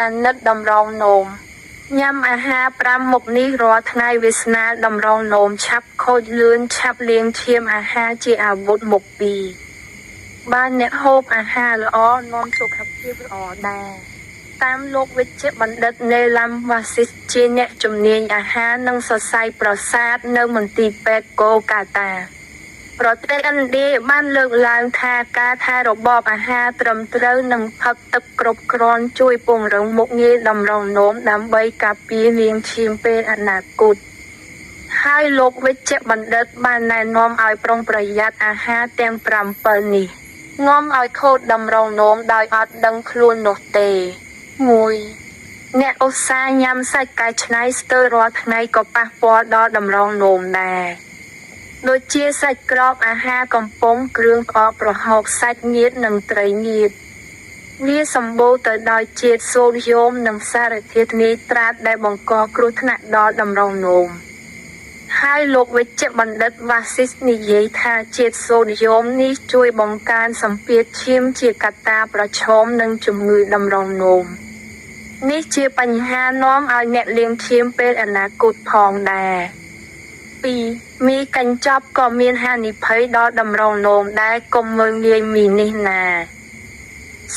អាណិតតម្រងនោមញ៉ាំអាហារ5មុខនេះរាល់ថ្ងៃវាសនាតម្រងនោមឆាប់ខូចលឿនឆាប់លាងឈាមអាហារជាអាវុធមុខ2បានអ្នកហូបអាហារល្អនាំសុខភាពល្អដែរតាមលោកវិជ្ជបណ្ឌិតនេឡាំវ៉ាស៊ីសជាអ្នកជំនាញអាហារនិងសរសៃប្រសាទនៅមន្ទីរពេទ្យកូកាតាប្រទេសឥណ្ឌាបានលើកឡើងថាការថែរបបអាហារត្រឹមត្រូវនិងផឹកទឹកគ្រប់គ្រាន់ជួយពង្រឹងមុខងារតម្រងនោមដើម្បីការពារលាងឈាមពេលអនាគតហើយលោកវិជ្ជបណ្ឌិតបានណែនាំឲ្យប្រុងប្រយ័ត្នអាហារទាំង7នេះនាំឲ្យខូចតម្រងនោមដោយអត់ដឹងខ្លួននោះទេ1អ្នកឧស្សាហ៍ញ៉ាំសាច់កែច្នៃស្ទើររាល់ថ្ងៃក៏ប៉ះពាល់ដល់តម្រងនោមដែរដូចជាសាច់ក្រកអាហារកំប៉ុងគ្រឿងផ្អកប្រហុកសាច់ងៀតនិងត្រីងៀតវាសម្បូរទៅដោយជាតិសូដ្យូមនិងសារធាតុនីត្រាតដែលបង្កគ្រោះថ្នាក់ដល់តម្រងនោមហើយលោកវិជ្ជបណ្ឌិតវ៉ាស៊ីសនិយាយថាជាតិសូដ្យូមនេះជួយបង្កើនសម្ពាធឈាមជាកត្តាប្រឈមនឹងជំងឺតម្រងនោមនេះជាបញ្ហានាំឲ្យអ្នកលាងឈាមពេលអនាគតផងដែរ2មីកញ្ចប់ក៏មានហានិភ័យដល់តម្រងនោមដែរកុំមើលងាយមីនេះណា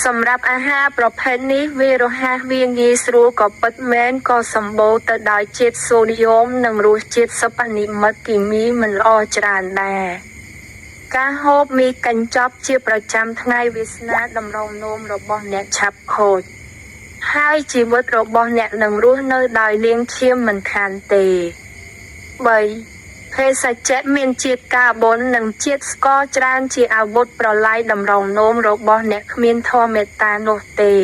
សម្រាប់អាហារប្រភេទនេះវារហ័សវាងាយស្រួលក៏ពិតមែនក៏សម្បូរទៅដោយជាតិសូដ្យូមនិងរសជាតិសិប្បនិមិត្តគីមីមិនល្អច្រើនដែរការហូបមីកញ្ចប់ជាប្រចាំថ្ងៃវាសនាតម្រងនោមរបស់អ្នកឆាប់ខូចហើយជីវិតរបស់អ្នកនឹងរស់នៅដោយលាងឈាមមិនខានទេ3ភេសជ្ជៈមានជាតិកាបូននិងជាតិស្ករច្រើនជាអាវុធប្រឡាយតម្រងនោមរបស់អ្នកគ្មានធម៌មេត្តានោះទេ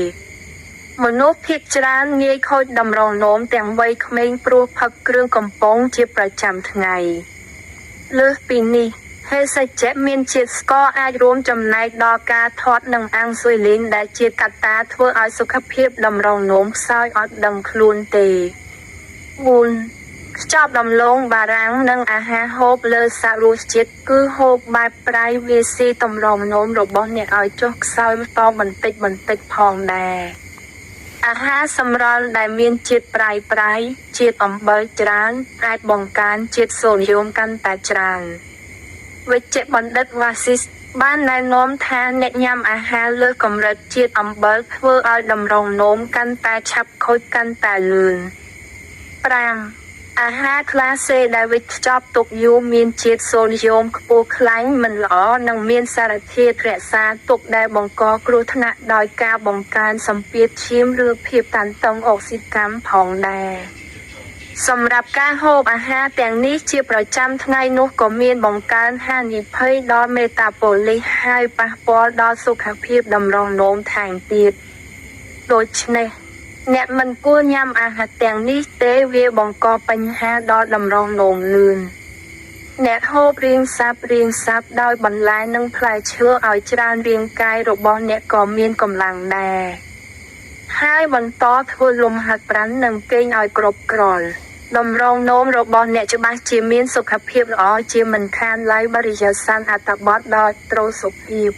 មនុស្សភាគច្រើនងាយខូចតម្រងនោមទាំងវ័យក្មេងព្រោះផឹកគ្រឿងកំប៉ុងជាប្រចាំថ្ងៃលើសពីនេះភេសជ្ជៈមានជាតិស្ករអាចរួមចំណែកដល់ការធាត់និងអាំងស៊ុយលីនដែលជាកត្តាធ្វើឲ្យសុខភាពតម្រងនោមខ្សោយអត់ដឹងខ្លួនទេ4ខ្ចប់ដំឡូងបារាំងនិងអាហារហូបលើសាររសជាតិគឺហូបបែបប្រៃវាស៊ីតម្រងនោមរបស់អ្នកឲ្យចុះខ្សោយបន្តបន្តិចផងដែរអាហារសម្រន់ដែលមានជាតិប្រៃជាតិអំបិលច្រើនអាចបង្កើនជាតិសូដ្យូមកាន់តែច្រើនវិជ្ជបណ្ឌិតវ៉ាស៊ីសបានណែនាំថាអ្នកញ៉ាំអាហារលើសកម្រិតជាតិអំបិលធ្វើឲ្យតម្រងនោមកាន់តែឆាប់ខូចកាន់តែលឿន5អាហារក្លាសេដែលវេចខ្ចប់ទុកយូរមានជាតិសូដ្យូមខ្ពស់ខ្លាញ់មិនល្អនិងមានសារធាតុរក្សាទុកដែលបង្កគ្រោះថ្នាក់ដោយការបង្កើនសម្ពាធឈាមឬភាពតានតឹងអុកស៊ីតកម្មផងដែរសម្រាប់ការហូបអាហារទាំងនេះជាប្រចាំថ្ងៃនោះក៏មានបង្កើនហានិភ័យដល់មេតាបូលីសហើយប៉ះពាល់ដល់សុខភាពតម្រងនោមថែមទៀតដូច្នេះអ្នកមិនគួរញ៉ាំអាហារទាំងនេះទេវាបង្កបញ្ហាដល់តម្រងនោមលឿនអ្នកហូបរៀងសាប់ដោយបន្លែនិងផ្លែឈើឲ្យច្រើនរាងកាយរបស់អ្នកក៏មានកម្លាំងដែរហើយបន្តធ្វើលំហាត់ប្រាណនិងគេងឲ្យគ្រប់គ្រាន់តម្រងនោមរបស់អ្នកច្បាស់ជាមានសុខភាពល្អជាមិនខានឡើយបរិយាស័នអត្ថបទដោយត្រូសុភាព